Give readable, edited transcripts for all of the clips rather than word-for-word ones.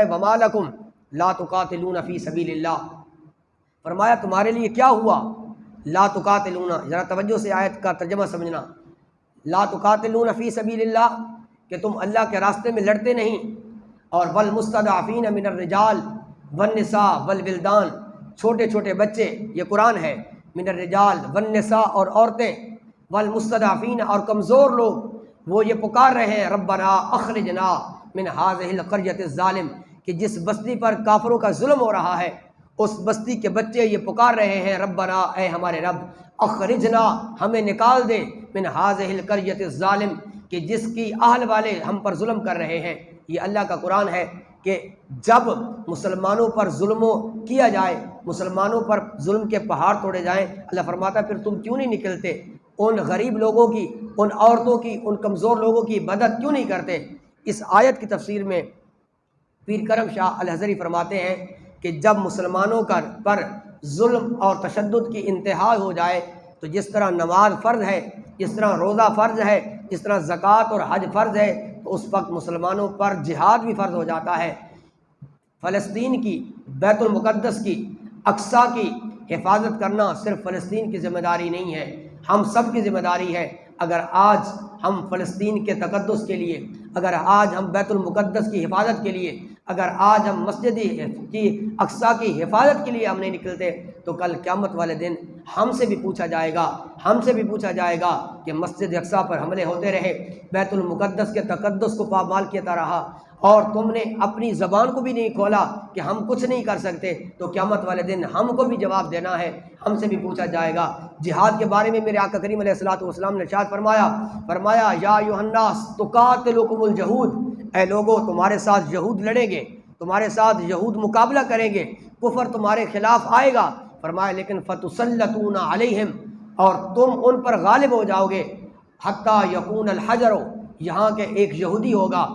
وما لکم لا تقاتلون فی سبیل اللہ، فرمایا تمہارے لیے کیا ہوا، لا تقاتلون، ذرا توجہ سے آیت کا ترجمہ سمجھنا، لا تقاتلون فی سبیل اللہ کہ تم اللہ کے راستے میں لڑتے نہیں، اور والمستضعفین من الرجال والنساء والولدان، چھوٹے چھوٹے بچے، یہ قرآن ہے، من الرجال والنساء اور عورتیں، والمستضعفین اور کمزور لوگ، وہ یہ پکار رہے ہیں ربنا اخرجنا من هذه القرية الظالم، کہ جس بستی پر کافروں کا ظلم ہو رہا ہے اس بستی کے بچے یہ پکار رہے ہیں ربنا، اے ہمارے رب، اخرجنا، ہمیں نکال دے، من هذه القرية الظالم، کہ جس کی اہل والے ہم پر ظلم کر رہے ہیں۔ یہ اللہ کا قرآن ہے کہ جب مسلمانوں پر ظلم کیا جائے، مسلمانوں پر ظلم کے پہاڑ توڑے جائیں، اللہ فرماتا ہے پھر تم کیوں نہیں نکلتے، ان غریب لوگوں کی، ان عورتوں کی، ان کمزور لوگوں کی مدد کیوں نہیں کرتے۔ اس آیت کی تفسیر میں پیر کرم شاہ الحضری فرماتے ہیں کہ جب مسلمانوں پر ظلم اور تشدد کی انتہا ہو جائے تو جس طرح نماز فرض ہے، جس طرح روزہ فرض ہے، جس طرح زکوٰۃ اور حج فرض ہے، تو اس وقت مسلمانوں پر جہاد بھی فرض ہو جاتا ہے۔ فلسطین کی، بیت المقدس کی، اقصیٰ کی حفاظت کرنا صرف فلسطین کی ذمہ داری نہیں ہے، ہم سب کی ذمہ داری ہے۔ اگر آج ہم فلسطین کے تقدس کے لیے، اگر آج ہم بیت المقدس کی حفاظت کے لیے، اگر آج ہم مسجد کی اقصیٰ کی حفاظت کے لیے ہم نہیں نکلتے تو کل قیامت والے دن ہم سے بھی پوچھا جائے گا، ہم سے بھی پوچھا جائے گا کہ مسجد اقصیٰ پر حملے ہوتے رہے، بیت المقدس کے تقدس کو پامال کیا رہا، اور تم نے اپنی زبان کو بھی نہیں کھولا کہ ہم کچھ نہیں کر سکتے، تو قیامت والے دن ہم کو بھی جواب دینا ہے، ہم سے بھی پوچھا جائے گا۔ جہاد کے بارے میں میرے آقا کریم علیہ الصلوۃ والسلام نے ارشاد فرمایا یا ایھا الناس تقاتلکم الجہود، اے لوگو تمہارے ساتھ یہود لڑیں گے، تمہارے ساتھ یہود مقابلہ کریں گے، کفر تمہارے خلاف آئے گا، فرمایا لیکن فتسلطون علیہم، اور تم ان پر غالب ہو جاؤ گے، حتیٰ یکون الحجر، یہاں کے ایک یہودی ہوگا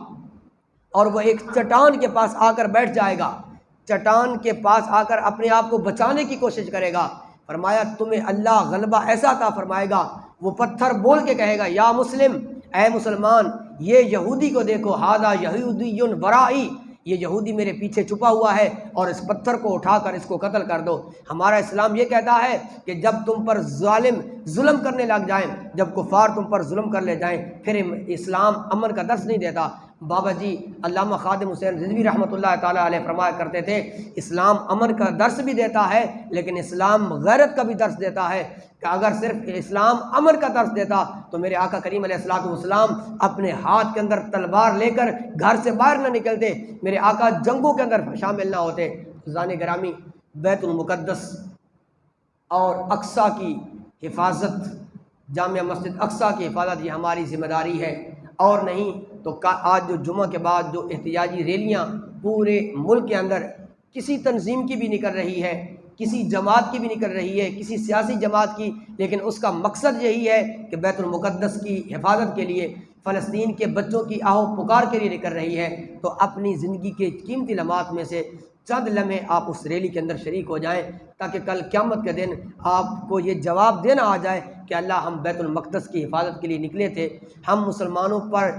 اور وہ ایک چٹان کے پاس آ کر بیٹھ جائے گا، چٹان کے پاس آ کر اپنے آپ کو بچانے کی کوشش کرے گا، فرمایا تمہیں اللہ غلبہ ایسا عطا فرمائے گا، وہ پتھر بول کے کہے گا یا مسلم، اے مسلمان، یہ یہودی کو دیکھو، ھذا یہودی ورائی، یہ یہودی میرے پیچھے چھپا ہوا ہے، اور اس پتھر کو اٹھا کر اس کو قتل کر دو۔ ہمارا اسلام یہ کہتا ہے کہ جب تم پر ظالم ظلم کرنے لگ جائیں، جب کفار تم پر ظلم کر لے جائیں، پھر اسلام امن کا درس نہیں دیتا۔ بابا جی علامہ خادم حسین رضوی رحمۃ اللہ تعالیٰ علیہ فرمایا کرتے تھے اسلام امن کا درس بھی دیتا ہے لیکن اسلام غیرت کا بھی درس دیتا ہے، کہ اگر صرف اسلام امن کا درس دیتا تو میرے آقا کریم علیہ الصلوۃ والسلام اپنے ہاتھ کے اندر تلوار لے کر گھر سے باہر نہ نکلتے، میرے آقا جنگوں کے اندر شامل نہ ہوتے۔ عزیزان گرامی، بیت المقدس اور اقصیٰ کی حفاظت، جامع مسجد اقصیٰ کی حفاظت، یہ ہماری ذمہ داری ہے، اور نہیں تو آج جو جمعہ کے بعد جو احتجاجی ریلیاں پورے ملک کے اندر کسی تنظیم کی بھی نکل رہی ہے، کسی جماعت کی بھی نکل رہی ہے، کسی سیاسی جماعت کی، لیکن اس کا مقصد یہی ہے کہ بیت المقدس کی حفاظت کے لیے، فلسطین کے بچوں کی آہو پکار کے لیے نکل رہی ہے، تو اپنی زندگی کے قیمتی لمحات میں سے چند لمحے آپ اس ریلی کے اندر شریک ہو جائیں، تاکہ کل قیامت کے دن آپ کو یہ جواب دینا آ جائے کہ اللہ ہم بیت المقدس کی حفاظت کے لیے نکلے تھے، ہم مسلمانوں پر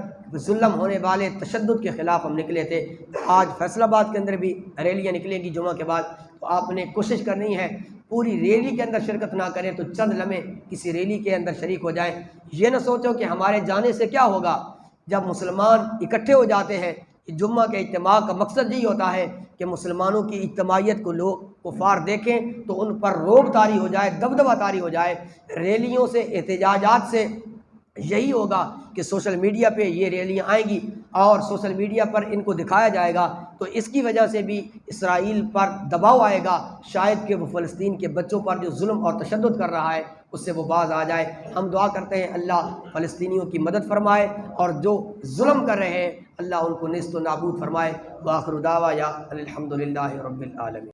ظلم ہونے والے تشدد کے خلاف ہم نکلے تھے۔ آج فیصل آباد کے اندر بھی ریلیاں نکلیں گی جمعہ کے بعد، تو آپ نے کوشش کرنی ہے پوری ریلی کے اندر شرکت نہ کریں تو چند لمحے کسی ریلی کے اندر شریک ہو جائیں۔ یہ نہ سوچو کہ ہمارے جانے سے کیا ہوگا، جب مسلمان اکٹھے ہو جاتے ہیں، جمعہ کے اجتماع کا مقصد یہی ہوتا ہے کہ مسلمانوں کی اجتماعیت کو لوگ کفار دیکھیں تو ان پر رعب طاری ہو جائے، دبدبہ طاری ہو جائے۔ ریلیوں سے، احتجاجات سے یہی ہوگا کہ سوشل میڈیا پہ یہ ریلیاں آئیں گی اور سوشل میڈیا پر ان کو دکھایا جائے گا، تو اس کی وجہ سے بھی اسرائیل پر دباؤ آئے گا، شاید کہ وہ فلسطین کے بچوں پر جو ظلم اور تشدد کر رہا ہے اس سے وہ باز آ جائے۔ ہم دعا کرتے ہیں اللہ فلسطینیوں کی مدد فرمائے، اور جو ظلم کر رہے ہیں اللہ ان کو نیست و نابود فرمائے۔ وآخر دعوانا الحمد للہ رب العالمین۔